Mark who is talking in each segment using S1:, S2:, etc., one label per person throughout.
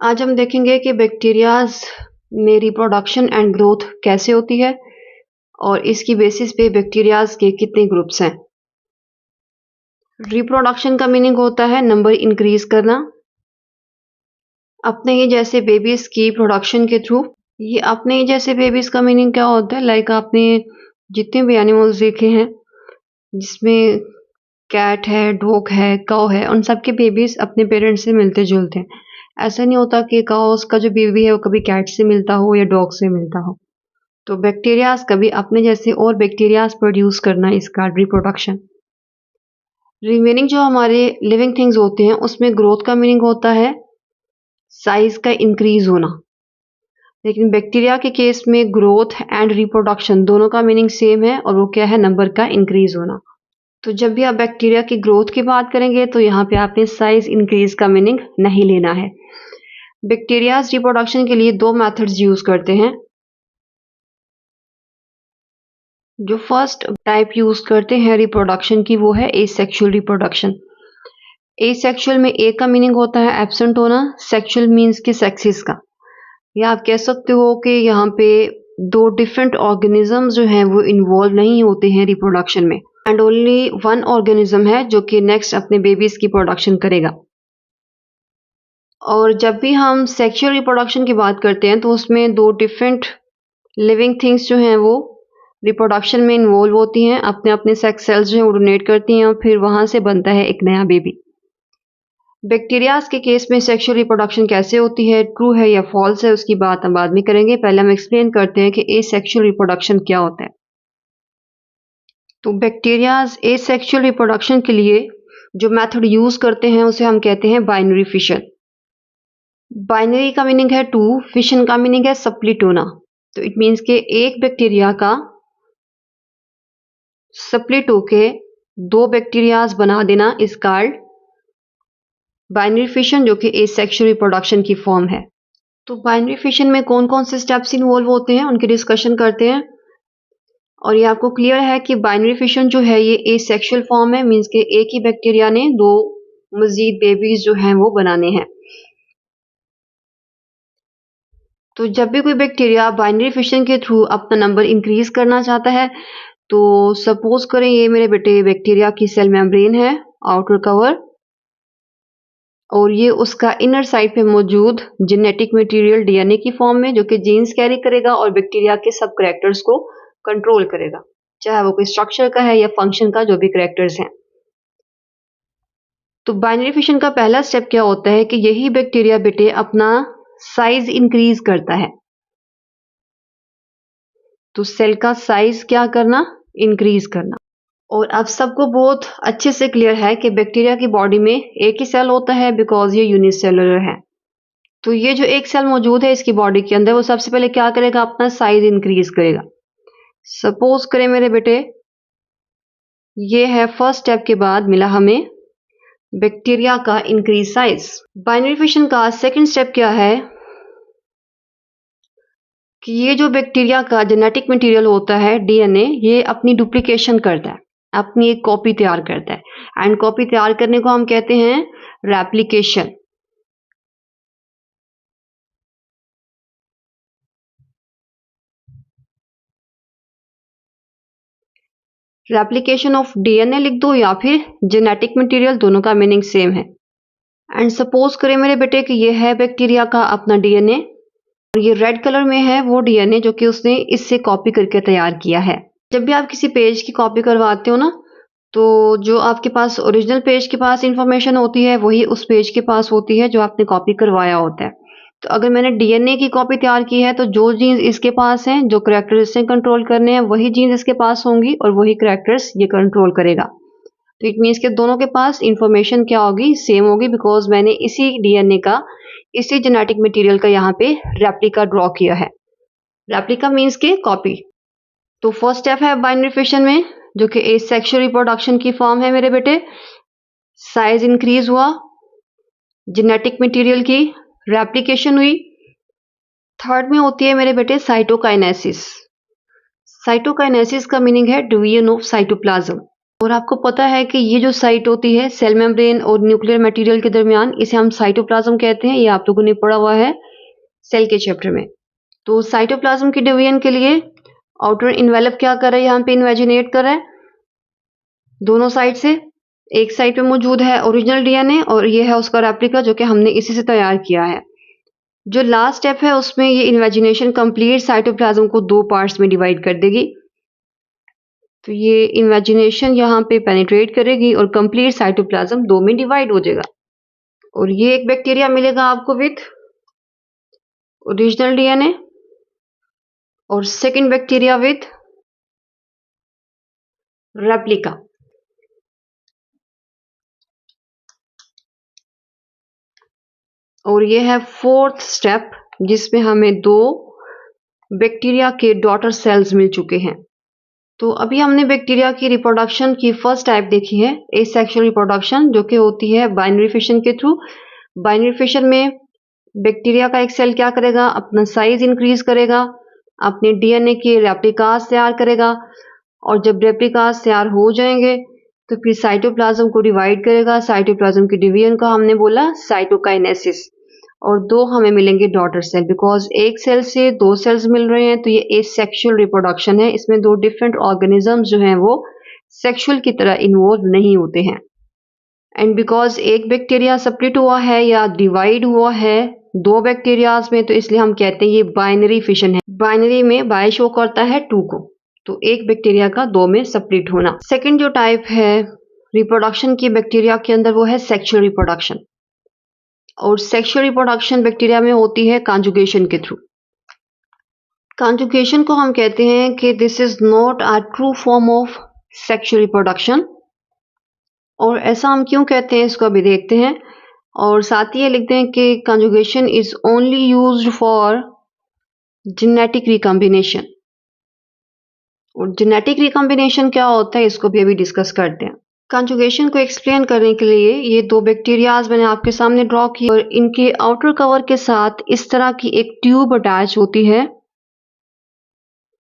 S1: आज हम देखेंगे कि बैक्टीरियाज में रिप्रोडक्शन एंड ग्रोथ कैसे होती है और इसकी बेसिस पे बैक्टीरियाज के कितने ग्रुप्स हैं। रिप्रोडक्शन का मीनिंग होता है नंबर इंक्रीज करना अपने ही जैसे बेबीज की प्रोडक्शन के थ्रू। ये अपने ही जैसे बेबीज का मीनिंग क्या होता है? लाइक आपने जितने भी एनिमल्स देखे हैं जिसमें कैट है, डॉग है, काऊ है, उन सब के बेबीज अपने पेरेंट्स से मिलते जुलते हैं। ऐसा नहीं होता कि काउस का जो बेबी है वो कभी कैट से मिलता हो या डॉग से मिलता हो। तो बैक्टीरियाज कभी अपने जैसे और बैक्टीरियाज प्रोड्यूस करना इसका रिप्रोडक्शन। रिमेनिंग जो हमारे लिविंग थिंग्स होते हैं उसमें ग्रोथ का मीनिंग होता है साइज का इंक्रीज होना, लेकिन बैक्टीरिया के केस में ग्रोथ एंड रिप्रोडक्शन दोनों का मीनिंग सेम है और वो क्या है? नंबर का इंक्रीज होना। तो जब भी आप बैक्टीरिया की ग्रोथ की बात करेंगे तो यहाँ पे आपने साइज इंक्रीज का मीनिंग नहीं लेना है। बैक्टीरियाज रिप्रोडक्शन के लिए दो मेथड्स यूज करते हैं। जो फर्स्ट टाइप यूज करते हैं रिप्रोडक्शन की वो है एसेक्सुअल रिप्रोडक्शन। एसेक्सुअल में ए का मीनिंग होता है एब्सेंट होना, सेक्सुअल मीन्स के सेक्सेस का। या आप कह सकते हो कि यहाँ पे दो डिफरेंट ऑर्गेनिज्म जो हैं वो इन्वॉल्व नहीं होते हैं रिप्रोडक्शन में एंड ओनली वन ऑर्गेनिज्म है जो कि नेक्स्ट अपने बेबीज की प्रोडक्शन करेगा। और जब भी हम सेक्सुअल रिप्रोडक्शन की बात करते हैं तो उसमें दो डिफरेंट लिविंग थिंग्स जो हैं वो रिप्रोडक्शन में इन्वॉल्व होती हैं, अपने अपने सेक्स सेल्स जो हैं वो डोनेट करती हैं और फिर वहां से बनता है एक नया बेबी। बैक्टीरियाज के केस में सेक्सुअल रिप्रोडक्शन कैसे होती है, ट्रू है या फॉल्स है, उसकी बात हम बाद में करेंगे। पहले हम एक्सप्लेन करते हैं कि एसेक्सुअल रिप्रोडक्शन क्या होता है। तो बैक्टीरियाज एसेक्सुअल रिप्रोडक्शन के लिए जो मेथड यूज करते हैं उसे हम कहते हैं बाइनरी फिशन। बाइनरी का मीनिंग है टू, फिशन का मीनिंग है सप्लीट होना। तो इट मीन्स के एक बैक्टीरिया का स्प्लिट होके दो बैक्टीरियाज बना देना इज कॉल्ड बाइनरी फिशन, जो कि एसेक्सुअल रिप्रोडक्शन की फॉर्म है। तो बाइनरी फिशन में कौन कौन से स्टेप्स इन्वॉल्व होते हैं उनकी डिस्कशन करते हैं। और ये आपको क्लियर है कि बाइनरी फिशन जो है ये एसेक्सुअल फॉर्म है, मीन्स के एक ही बैक्टीरिया ने दो मजीद बेबीज जो हैं वो बनाने हैं। तो जब भी कोई बैक्टीरिया बाइनरी फिशन के थ्रू अपना नंबर इंक्रीज करना चाहता है, तो सपोज करें ये मेरे बेटे बैक्टीरिया की सेल मेम्ब्रेन है, आउटर कवर, और ये उसका इनर साइड पे मौजूद जेनेटिक मटेरियल डीएनए की फॉर्म में जो कि जीन्स कैरी करेगा और बैक्टीरिया के सब करैक्टर्स को कंट्रोल करेगा, चाहे वो कोई स्ट्रक्चर का है या फंक्शन का, जो भी करैक्टर्स हैं। तो बाइनरी फिशन का पहला स्टेप क्या होता है कि यही बैक्टीरिया बेटे अपना साइज इंक्रीज करता है। तो सेल का साइज क्या करना? इंक्रीज करना। और अब सबको बहुत अच्छे से क्लियर है कि बैक्टीरिया की बॉडी में एक ही सेल होता है बिकॉज ये यूनिसेलुलर है। तो ये जो एक सेल मौजूद है इसकी बॉडी के अंदर, वो सबसे पहले क्या करेगा? अपना साइज इंक्रीज करेगा। सपोज करें मेरे बेटे ये है फर्स्ट स्टेप के बाद मिला हमें बैक्टीरिया का इंक्रीज साइज। बाइनरी फिशन का सेकंड स्टेप क्या है कि ये जो बैक्टीरिया का जेनेटिक मटेरियल होता है डीएनए, ये अपनी डुप्लीकेशन करता है, अपनी एक कॉपी तैयार करता है एंड कॉपी तैयार करने को हम कहते हैं रेप्लिकेशन। रेप्लिकेशन ऑफ डीएनए लिख दो या फिर जेनेटिक मटेरियल, दोनों का मीनिंग सेम है। एंड सपोज करें मेरे बेटे कि ये है बैक्टीरिया का अपना डीएनए और ये रेड कलर में है वो डीएनए जो कि उसने इससे कॉपी करके तैयार किया है। जब भी आप किसी पेज की कॉपी करवाते हो ना, तो जो आपके पास ओरिजिनल पेज के पास इंफॉर्मेशन होती है वही उस पेज के पास होती है जो आपने कॉपी करवाया होता है। तो अगर मैंने डीएनए की कॉपी तैयार की है तो जो जीन्स इसके पास हैं, जो करैक्टर्स इसे कंट्रोल करने हैं, वही जीन्स इसके पास होंगी और वही करैक्टर्स ये कंट्रोल करेगा। तो इट मीन्स के दोनों के पास इंफॉर्मेशन क्या होगी? सेम होगी, बिकॉज मैंने इसी डीएनए का, इसी जेनेटिक मटेरियल का यहाँ पे रेप्लिका ड्रॉ किया है। रेप्लिका मीन्स के कॉपी। तो फर्स्ट स्टेप है बाइनरी फिशन में जो कि एसेक्सुअल रिप्रोडक्शन की फॉर्म है मेरे बेटे। साइज इंक्रीज हुआ, जेनेटिक मटेरियल की रेप्लिकेशन हुई। थर्ड में होती है मेरे बेटे साइटोकाइनेसिस। साइटोकाइनेसिस का मीनिंग है डिवीजन ऑफ साइटोप्लाज्म। और आपको पता है कि ये जो साइट होती है सेल मेम्ब्रेन और न्यूक्लियर मटेरियल के दरमियान, इसे हम साइटोप्लाज्म कहते हैं। ये आप लोगों ने पढ़ा हुआ है सेल के चैप्टर में। तो साइटोप्लाज्म की डिवीजन के लिए आउटर इन्वेलप क्या कर रहा है, यहाँ पे इन्वेजिनेट कर रहा है दोनों साइड से। एक साइड पे मौजूद है ओरिजिनल डीएनए और ये है उसका रेप्लिका जो कि हमने इसी से तैयार किया है। जो लास्ट स्टेप है उसमें ये इन्वेजिनेशन कंप्लीट साइटोप्लाज्म को 2 पार्ट्स में डिवाइड कर देगी। तो ये इन्वेजिनेशन यहाँ पे पेनिट्रेट करेगी और कंप्लीट साइटोप्लाज्म 2 में डिवाइड हो जाएगा। और ये एक बैक्टीरिया मिलेगा आपको विथ ओरिजिनल डीएनए और सेकंड बैक्टीरिया विथ रेप्लिका। और ये है 4th स्टेप जिसमें हमें 2 बैक्टीरिया के डॉटर सेल्स मिल चुके हैं। तो अभी हमने बैक्टीरिया की रिप्रोडक्शन की फर्स्ट टाइप देखी है एसेक्सुअल रिप्रोडक्शन, जो कि होती है बाइनरी फिशन के थ्रू। बाइनरी फिशन में बैक्टीरिया का एक सेल क्या करेगा, अपना साइज इंक्रीज करेगा, अपने डीएनए के रेप्लिकास तैयार करेगा और जब रेप्लिकास तैयार हो जाएंगे तो फिर साइटोप्लाज्म को डिवाइड करेगा। साइटोप्लाज्म की डिवीजन का हमने बोला साइटोकाइनेसिस। और 2 हमें मिलेंगे डॉटर सेल, बिकॉज एक सेल से 2 सेल्स मिल रहे हैं तो ये एसेक्सुअल रिप्रोडक्शन है। इसमें 2 डिफरेंट ऑर्गेनिज्म जो हैं वो सेक्सुअल की तरह इन्वॉल्व नहीं होते हैं। एंड बिकॉज एक बैक्टीरिया स्प्लिट हुआ है या डिवाइड हुआ है 2 बैक्टीरियाज में, तो इसलिए हम कहते हैं ये बाइनरी फिशन है। बाइनरी में बाय शो करता है 2 को, तो एक बैक्टीरिया का 2 में स्प्लिट होना। सेकेंड जो टाइप है रिप्रोडक्शन की बैक्टीरिया के अंदर वो है सेक्सुअल रिप्रोडक्शन। और सेक्सुअल रिप्रोडक्शन बैक्टीरिया में होती है कॉन्जुगेशन के थ्रू। कॉन्जुगेशन को हम कहते हैं कि this is not a true form of sexual reproduction. और ऐसा हम क्यों कहते हैं इसको अभी देखते हैं। और साथ ही ये लिखते हैं कि conjugation is only used for genetic recombination. और जेनेटिक रिकॉम्बिनेशन क्या होता है इसको भी अभी डिस्कस करते हैं। कॉन्जुगेशन को एक्सप्लेन करने के लिए ये 2 बैक्टीरियाज मैंने आपके सामने ड्रॉ की और इनके आउटर कवर के साथ इस तरह की एक ट्यूब अटैच होती है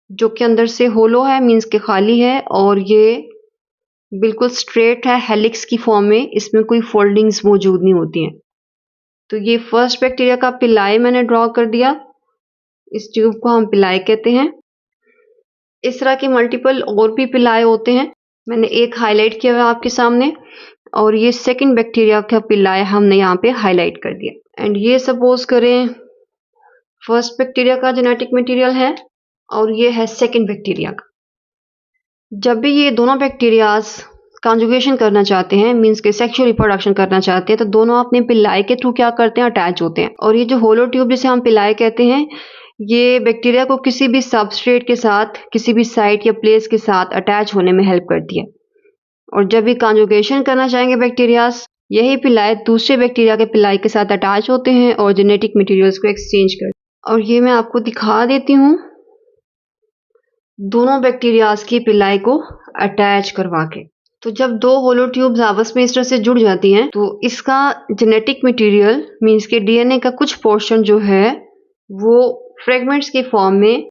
S1: जो कि अंदर से होलो है, मींस के खाली है, और ये बिल्कुल स्ट्रेट है हेलिक्स की फॉर्म में, इसमें कोई फोल्डिंग्स मौजूद नहीं होती हैं। तो ये फर्स्ट बैक्टीरिया का पिलाई मैंने ड्रॉ कर दिया। इस ट्यूब को हम पिलाई कहते हैं। इस तरह के मल्टीपल और भी पिलाए होते हैं, मैंने एक हाईलाइट किया हुआ है आपके सामने। और ये सेकंड बैक्टीरिया का पिलाए हमने यहाँ पे हाईलाइट कर दिया। एंड ये सपोज करें फर्स्ट बैक्टीरिया का जेनेटिक मटेरियल है और ये है सेकंड बैक्टीरिया का। जब भी ये दोनों बैक्टीरियाज कॉन्जुगेशन करना चाहते हैं, मींस के सेक्सुअल रिप्रोडक्शन करना चाहते हैं, तो दोनों अपने पिलाई के थ्रू क्या करते हैं, अटैच होते हैं। और ये जो होलो ट्यूब जिसे हम पिलाई कहते हैं, ये बैक्टीरिया को किसी भी सबस्ट्रेट के साथ, किसी भी साइट या प्लेस के साथ अटैच होने में हेल्प करती है। और जब भी कॉन्जुगेशन करना चाहेंगे बैक्टीरियाज, यही पिलाई दूसरे बैक्टीरिया के पिलाई के साथ अटैच होते हैं और जेनेटिक मटेरियल्स को एक्सचेंज करते हैं। और ये मैं आपको दिखा देती हूँ दोनों बैक्टीरियाज की पिलाई को अटैच करवा के। तो जब 2 होलो ट्यूब्स आपस में इस तरह से जुड़ जाती हैं तो इसका जेनेटिक मटेरियल मींस के डीएनए का कुछ पोर्शन जो है वो फ्रेगमेंट्स के फॉर्म में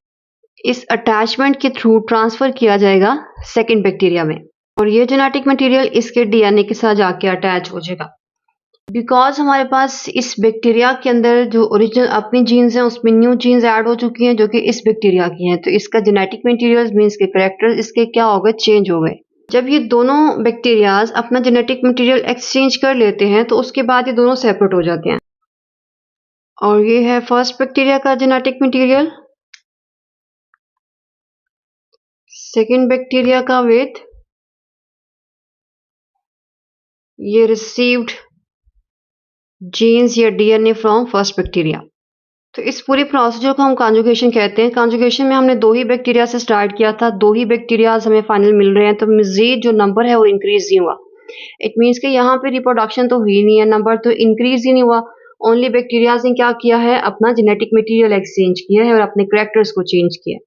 S1: इस अटैचमेंट के थ्रू ट्रांसफर किया जाएगा सेकंड बैक्टीरिया में, और ये जेनेटिक मटेरियल इसके डीएनए के साथ जाके अटैच हो जाएगा। बिकॉज हमारे पास इस बैक्टीरिया के अंदर जो ओरिजिनल अपनी जीन्स हैं उसमें न्यू जीन्स ऐड हो चुकी हैं जो कि इस बैक्टीरिया की हैं, तो इसका जेनेटिक मटेरियल मींस के कैरेक्टर इसके क्या हो गए, चेंज हो गए। जब ये दोनों बैक्टीरियाज अपना जेनेटिक मटेरियल एक्सचेंज कर लेते हैं तो उसके बाद ये दोनों सेपरेट हो जाते हैं। और ये है फर्स्ट बैक्टीरिया का जेनेटिक मटेरियल, सेकेंड बैक्टीरिया का विथ ये रिसीव्ड जीन्स या डीएनए फ्रॉम फर्स्ट बैक्टीरिया। तो इस पूरी प्रोसीजर को हम कॉन्जुगेशन कहते हैं। कॉन्जुगेशन में हमने 2 ही बैक्टीरिया से स्टार्ट किया था, 2 ही बैक्टीरियाज हमें फाइनल मिल रहे हैं, तो मजीद जो नंबर है वो इंक्रीज नहीं हुआ। इट मीन्स कि यहाँ पे रिप्रोडक्शन तो हुई नहीं है, नंबर तो इंक्रीज ही नहीं हुआ। ओनली बैक्टीरियाज ने क्या किया है, अपना जेनेटिक मटेरियल एक्सचेंज किया है और अपने कैरेक्टर्स को चेंज किया है।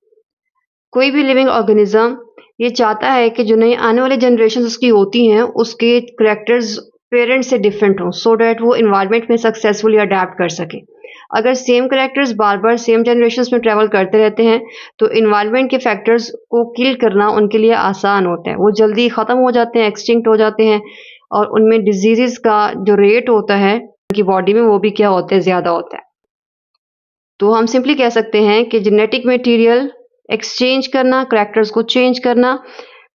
S1: कोई भी लिविंग ऑर्गेनिज्म ये चाहता है कि जो नई आने वाली जनरेशन उसकी होती हैं उसके कैरेक्टर्स पेरेंट्स से डिफरेंट हो, सो डैट वो इन्वायरमेंट में सक्सेसफुली अडेप्ट कर सके। अगर सेम कैरेक्टर्स बार बार सेम जनरेशंस में ट्रेवल करते रहते हैं तो इन्वायरमेंट के फैक्टर्स को किल करना उनके लिए आसान होता है, वो जल्दी ख़त्म हो जाते हैं, एक्सटिंक्ट हो जाते हैं और उनमें डिजीज़ का जो रेट होता है उनकी बॉडी में वो भी क्या होता है, ज़्यादा होता है। तो हम सिंपली कह सकते हैं कि जेनेटिक मटेरियल एक्सचेंज करना, कैरेक्टर्स को चेंज करना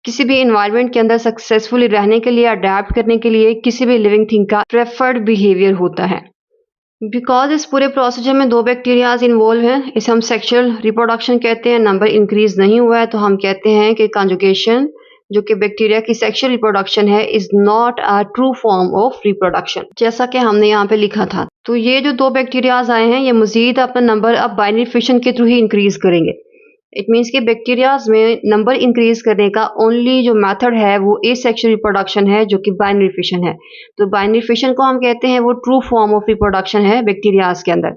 S1: किसी भी एनवायरनमेंट के अंदर सक्सेसफुली रहने के लिए, अडैप्ट करने के लिए किसी भी लिविंग थिंग का प्रेफर्ड बिहेवियर होता है। बिकॉज इस पूरे प्रोसीजर में 2 बैक्टीरियाज इन्वॉल्व हैं, इसे हम सेक्सुअल रिप्रोडक्शन कहते हैं। नंबर इंक्रीज नहीं हुआ है तो हम कहते हैं कि कॉन्जुगेशन जो कि बैक्टीरिया की सेक्सुअल रिप्रोडक्शन है is not a true form of reproduction, जैसा कि हमने यहाँ पे लिखा था। तो ये जो 2 बैक्टीरियाज आए हैं ये मजीद अपना नंबर अब बाइनरी फिशन के थ्रू ही इंक्रीज करेंगे। इट मीन्स कि बैक्टीरियाज में नंबर इंक्रीज करने का ओनली जो मेथड है वो एसेक्सुअल रिप्रोडक्शन है जो कि बाइनरी फिशन है। तो बाइनरी फिशन को हम कहते हैं वो ट्रू फॉर्म ऑफ रिप्रोडक्शन है बैक्टीरियाज के अंदर।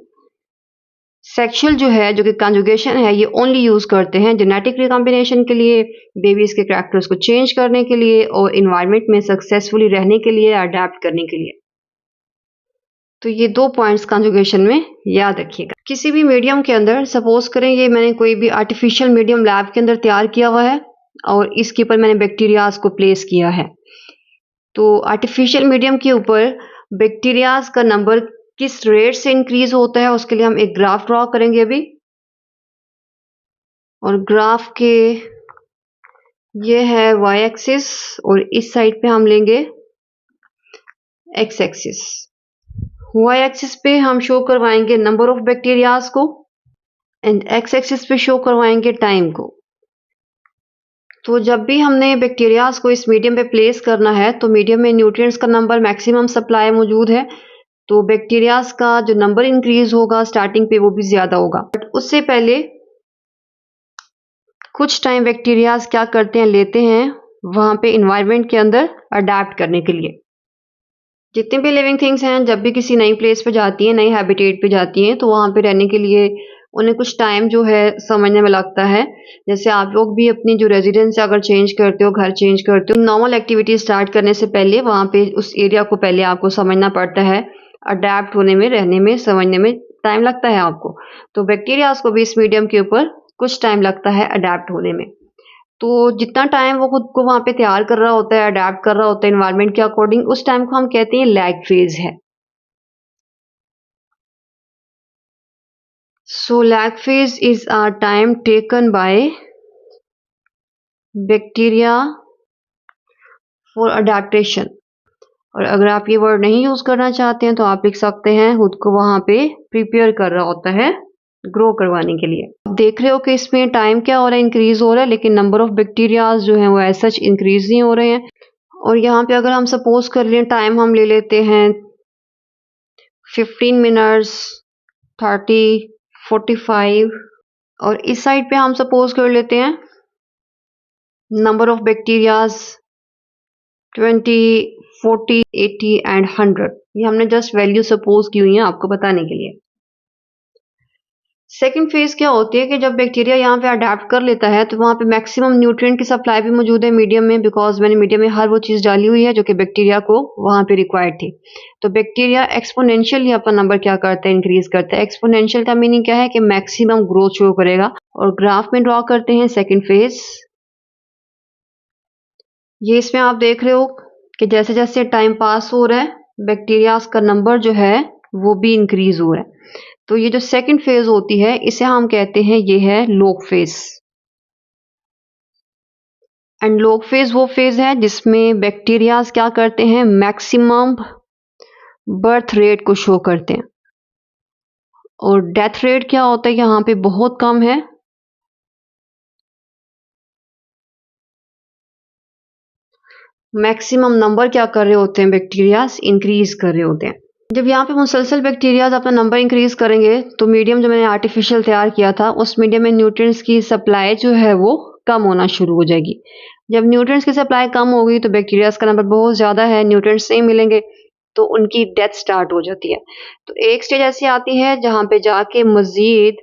S1: सेक्सुअल जो है जो कि कंजुगेशन है ये ओनली यूज करते हैं जेनेटिक रिकॉम्बिनेशन के लिए, बेबीज के कैरेक्टर्स को चेंज करने के लिए और इन्वायरमेंट में सक्सेसफुली रहने के लिए, अडेप्ट करने के लिए। तो ये 2 पॉइंट्स कंजुगेशन में याद रखिएगा। किसी भी मीडियम के अंदर सपोज करें ये मैंने कोई भी आर्टिफिशियल मीडियम लैब के अंदर तैयार किया हुआ है और इसके ऊपर मैंने बैक्टीरियाज को प्लेस किया है। तो आर्टिफिशियल मीडियम के ऊपर बैक्टीरियाज का नंबर किस रेट से इंक्रीज होता है उसके लिए हम एक ग्राफ ड्रॉ करेंगे अभी। और ग्राफ के ये है वाई एक्सिस और इस साइड पे हम लेंगे एक्स एक्सिस। वाई एक्सिस पे हम शो करवाएंगे नंबर ऑफ बैक्टीरियाज को एंड एक्स एक्सिस पे शो करवाएंगे टाइम को। तो जब भी हमने बैक्टीरियाज को इस मीडियम पे प्लेस करना है तो मीडियम में न्यूट्रिएंट्स का नंबर मैक्सिमम सप्लाई मौजूद है तो बैक्टीरियाज का जो नंबर इंक्रीज होगा स्टार्टिंग पे वो भी ज्यादा होगा। बट उससे पहले कुछ टाइम बैक्टीरियाज क्या करते हैं, लेते हैं वहां पे इन्वायरमेंट के अंदर अडेप्ट करने के लिए। जितने भी लिविंग थिंग्स हैं जब भी किसी नई प्लेस पे जाती हैं, नई हैबिटेट पे जाती हैं तो वहां पे रहने के लिए उन्हें कुछ टाइम जो है समझने में लगता है। जैसे आप लोग भी अपनी जो रेजिडेंस है अगर चेंज करते हो, घर चेंज करते हो, नॉर्मल एक्टिविटी स्टार्ट करने से पहले वहां पे उस एरिया को पहले आपको समझना पड़ता है। अडेप्ट होने में, रहने में, समझने में टाइम लगता है आपको। तो बैक्टीरियाज को भी इस मीडियम के ऊपर कुछ टाइम लगता है अडेप्ट होने में। तो जितना टाइम वो खुद को वहां पे तैयार कर रहा होता है, अडेप्ट कर रहा होता है एनवायरनमेंट के अकॉर्डिंग, उस टाइम को हम कहते हैं लैग फेज है। So lag phase is a time taken by bacteria for adaptation। और अगर आप ये वर्ड नहीं यूज करना चाहते हैं तो आप लिख सकते हैं खुद को वहां पे प्रिपेयर कर रहा होता है ग्रो करवाने के लिए। देख रहे हो कि इसमें टाइम क्या हो रहा है, इंक्रीज हो रहा है, लेकिन नंबर ऑफ बैक्टीरियाज जो हैं वो एज सच इंक्रीज नहीं हो रहे हैं। और यहाँ पे अगर हम सपोज कर लें टाइम हम ले लेते हैं 15 मिनट्स, 30, 45 और इस साइड पे हम सपोज कर लेते हैं नंबर ऑफ बैक्टीरियाज 20, 40, 80 एंड 100। ये हमने जस्ट वैल्यू सपोज की हुई है आपको बताने के लिए। सेकेंड फेज क्या होती है कि जब बैक्टीरिया यहाँ पे अडेप्ट कर लेता है तो वहाँ पे मैक्सिमम न्यूट्रिएंट की सप्लाई भी मौजूद है मीडियम में, बिकॉज मैंने मीडियम में हर वो चीज़ डाली हुई है जो कि बैक्टीरिया को वहाँ पे रिक्वायर्ड थी। तो बैक्टीरिया एक्सपोनेंशियली अपना नंबर क्या करता है, इंक्रीज करता है। एक्सपोनेंशियल का मीनिंग क्या है कि मैक्सिमम ग्रोथ शो करेगा। और ग्राफ में ड्रॉ करते हैं सेकेंड फेज। ये इसमें आप देख रहे हो कि जैसे जैसे टाइम पास हो रहा है बैक्टीरियाज का नंबर जो है वो भी इंक्रीज हो रहा है। तो ये जो सेकंड फेज होती है इसे हम कहते हैं ये है log phase. And log phase वो फेज है जिसमें बैक्टीरियाज क्या करते हैं, मैक्सिमम बर्थ रेट को शो करते हैं। और डेथ रेट क्या होता है यहाँ पे बहुत कम है। मैक्सिमम नंबर क्या कर रहे होते हैं, बैक्टीरियाज इंक्रीज कर रहे होते हैं। जब यहाँ पे मुसलसल बैक्टीरियाज अपना नंबर इंक्रीज करेंगे तो मीडियम जो मैंने आर्टिफिशियल तैयार किया था उस मीडियम में न्यूट्रिएंट्स की सप्लाई जो है वो कम होना शुरू हो जाएगी। जब न्यूट्रिएंट्स की सप्लाई कम होगी तो बैक्टीरियाज का नंबर बहुत ज़्यादा है, न्यूट्रिएंट्स नहीं मिलेंगे तो उनकी डेथ स्टार्ट हो जाती है। तो एक स्टेज ऐसी आती है जहाँ पे जाके मजीद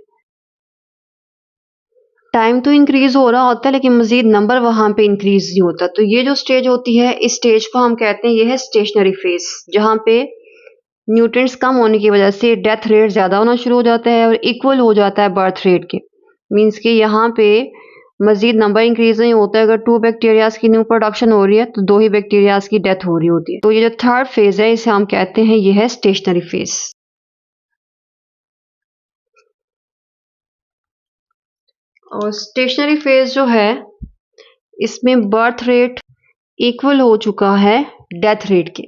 S1: टाइम तो इंक्रीज हो रहा होता है लेकिन मजीद नंबर वहां पे इंक्रीज नहीं होता। तो ये जो स्टेज होती है इस स्टेज को हम कहते हैं ये है स्टेशनरी फेज, जहाँ पे न्यूट्रिएंट्स कम होने की वजह से डेथ रेट ज़्यादा होना शुरू हो जाता है और इक्वल हो जाता है बर्थ रेट के। मीन्स कि यहाँ पे मज़ीद नंबर इंक्रीज़ नहीं होता है। अगर 2 बैक्टीरियाज़ की न्यू प्रोडक्शन हो रही है तो 2 ही बैक्टीरियाज़ की डेथ हो रही होती है। तो ये जो थर्ड फेज़ है इसे हम कहते हैं ये है स्टेशनरी फेज़। और स्टेशनरी फेज़ जो है इसमें बर्थ रेट इक्वल हो चुका है डेथ रेट के।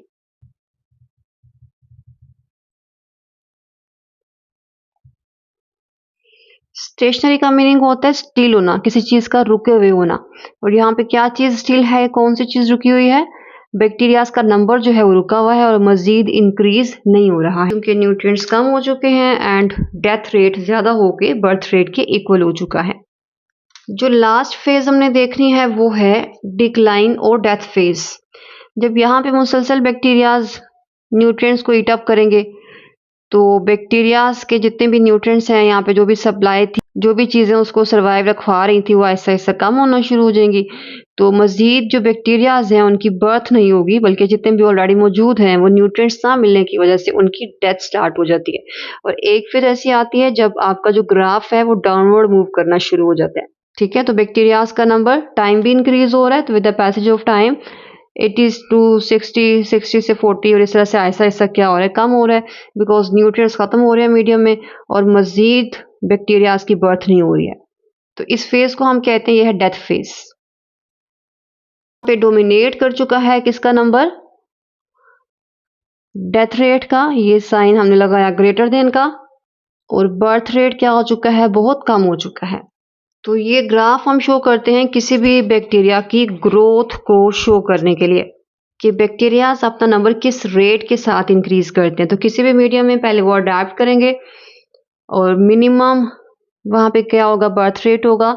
S1: स्टेशनरी का मीनिंग होता है स्टिल होना, किसी चीज का रुके हुए होना। और यहाँ पे क्या चीज स्टिल है, कौन सी चीज रुकी हुई है? बैक्टीरियाज का नंबर जो है वो रुका हुआ है और मजीद इंक्रीज नहीं हो रहा है क्योंकि न्यूट्रिएंट्स कम हो चुके हैं एंड डेथ रेट ज्यादा होके बर्थ रेट के इक्वल हो चुका है। जो लास्ट फेज हमने देखनी है वो है डिक्लाइन और डेथ फेज। जब यहाँ पे मुसलसल बैक्टीरियाज न्यूट्रिएंट्स को ईट अप करेंगे तो बैक्टीरियाज के जितने भी न्यूट्रिएंट्स हैं, यहाँ पे जो भी सप्लाई थी, जो भी चीज़ें उसको सर्वाइव रखवा रही थी, वो ऐसा ऐसा कम होना शुरू हो जाएंगी। तो मजीद जो बैक्टीरियाज हैं उनकी बर्थ नहीं होगी, बल्कि जितने भी ऑलरेडी मौजूद हैं वो न्यूट्रिएंट्स ना मिलने की वजह से उनकी डेथ स्टार्ट हो जाती है। और एक फिर ऐसी आती है जब आपका जो ग्राफ है वो डाउनवर्ड मूव करना शुरू हो जाता है। ठीक है, तो बैक्टीरियाज का नंबर टाइम भी इंक्रीज हो रहा है, तो with the passage of time 80 to 60, 60 से 40 और इस तरह से ऐसा ऐसा क्या हो रहा है, कम हो रहा है बिकॉज न्यूट्रिएंट्स खत्म हो रहे हैं मीडियम में और मजीद बैक्टीरियाज की बर्थ नहीं हो रही है। तो इस फेज को हम कहते हैं यह है डेथ फेज। पे डोमिनेट कर चुका है किसका नंबर? डेथ रेट का। ये साइन हमने लगाया ग्रेटर देन का। और बर्थ रेट क्या हो चुका है? बहुत कम हो चुका है। तो ये ग्राफ हम शो करते हैं किसी भी बैक्टीरिया की ग्रोथ को शो करने के लिए कि बैक्टीरियाज अपना नंबर किस रेट के साथ इंक्रीज करते हैं। तो किसी भी मीडियम में पहले वो अडेप्ट करेंगे और मिनिमम वहाँ पे क्या होगा? बर्थ रेट होगा।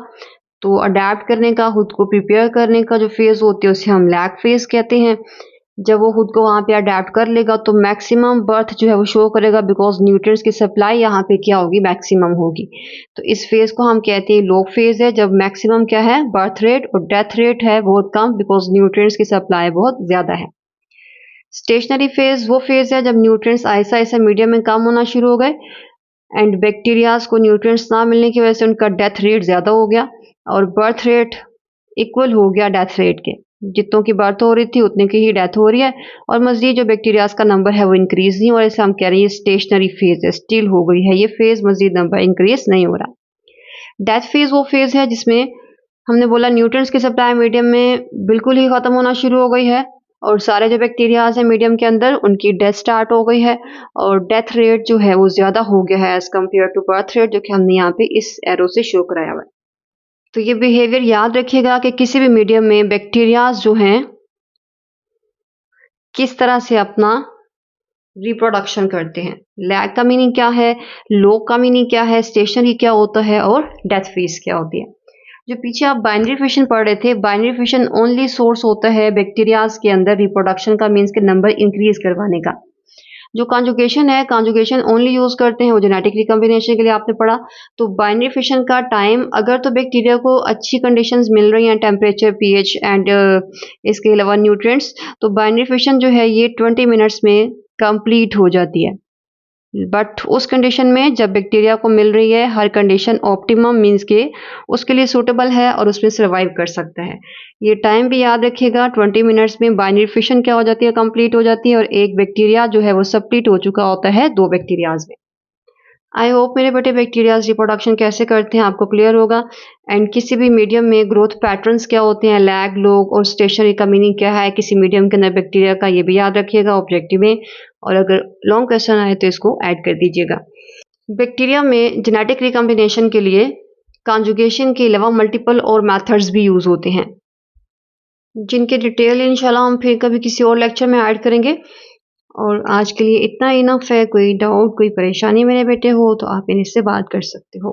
S1: तो अडेप्ट करने का, खुद को प्रिपेयर करने का जो फेज होती है उसे हम लैग फेज कहते हैं। जब वो खुद को वहाँ पे अडेप्ट कर लेगा तो मैक्सिमम बर्थ जो है वो शो करेगा बिकॉज न्यूट्रिएंट्स की सप्लाई यहाँ पे क्या होगी? मैक्सिमम होगी। तो इस फेज को हम कहते हैं लो फेज है, जब मैक्सिमम क्या है? बर्थ रेट, और डेथ रेट है बहुत कम बिकॉज न्यूट्रिएंट्स की सप्लाई बहुत ज्यादा है। स्टेशनरी फेज वो फेज है जब न्यूट्रिएंट्स ऐसा ऐसा मीडियम में कम होना शुरू हो गए एंड बैक्टीरियाज को न्यूट्रिएंट्स ना मिलने की वजह से उनका डेथ रेट ज्यादा हो गया और बर्थ रेट इक्वल हो गया डेथ रेट के। जितनों की बर्थ हो रही थी उतने की ही डेथ हो रही है और मजीद जो बैक्टीरियाज का नंबर है वो इंक्रीज नहीं हो रहा है। इसे हम कह रहे हैं ये स्टेशनरी फेज है, स्टिल हो गई है ये फेज, मजीद नंबर इंक्रीज नहीं हो रहा। डेथ फेज वो फेज है जिसमें हमने बोला न्यूट्रिएंट्स की सप्लाई मीडियम में बिल्कुल ही खत्म होना शुरू हो गई है और सारे जो बैक्टीरियाज हैं मीडियम के अंदर उनकी डेथ स्टार्ट हो गई है और डेथ रेट जो है वो ज्यादा हो गया है as compared to birth rate, जो कि हमने यहाँ पे इस एरो से शो कराया हुआ है। तो ये बिहेवियर याद रखिएगा कि किसी भी मीडियम में बैक्टीरियाज जो हैं किस तरह से अपना रिप्रोडक्शन करते हैं। लैग का मीनिंग क्या है, लो का मीनिंग क्या है, स्टेशनरी क्या होता है और डेथ फेज क्या होती है। जो पीछे आप बाइनरी फिशन पढ़ रहे थे, बाइनरी फिशन ओनली सोर्स होता है बैक्टीरियाज के अंदर रिप्रोडक्शन का, मीन्स के नंबर इंक्रीज करवाने का। जो कॉन्जुगेशन है, कॉन्जुगेशन ओनली यूज करते हैं वो जेनेटिक रिकॉम्बिनेशन के लिए आपने पढ़ा। तो बाइनरी फिशन का टाइम अगर तो बैक्टीरिया को अच्छी कंडीशंस मिल रही हैं, टेम्परेचर, पीएच एंड इसके अलावा न्यूट्रिएंट्स, तो बाइनरी फिशन जो है ये 20 मिनट्स में कंप्लीट हो जाती है। बट उस कंडीशन में जब बैक्टीरिया को मिल रही है हर कंडीशन ऑप्टिमम मीन्स के उसके लिए सूटेबल है और उसमें सर्वाइव कर सकता है। ये टाइम भी याद रखिएगा, 20 मिनट्स में बाइनरी फिशन क्या हो जाती है? कंप्लीट हो जाती है और एक बैक्टीरिया जो है वो सप्लीट हो चुका होता है 2 बैक्टीरियाज में। आई होप मेरे बेटे बैक्टीरियाज रिप्रोडक्शन कैसे करते हैं आपको क्लियर होगा एंड किसी भी मीडियम में ग्रोथ पैटर्न्स क्या होते हैं, लैग, लोग और स्टेशनरी का मीनिंग क्या है किसी मीडियम के अंदर बैक्टीरिया का, ये भी याद रखिएगा ऑब्जेक्टिव में। और अगर लॉन्ग क्वेश्चन आए तो इसको ऐड कर दीजिएगा। बैक्टीरिया में जेनेटिक रिकॉम्बिनेशन के लिए कॉन्जुगेशन के अलावा मल्टीपल और मेथड्स भी यूज होते हैं जिनके डिटेल इंशाल्लाह हम फिर कभी किसी और लेक्चर में ऐड करेंगे। और आज के लिए इतना इनफ है। कोई डाउट, कोई परेशानी मेरे बेटे हो तो आप इनसे बात कर सकते हो।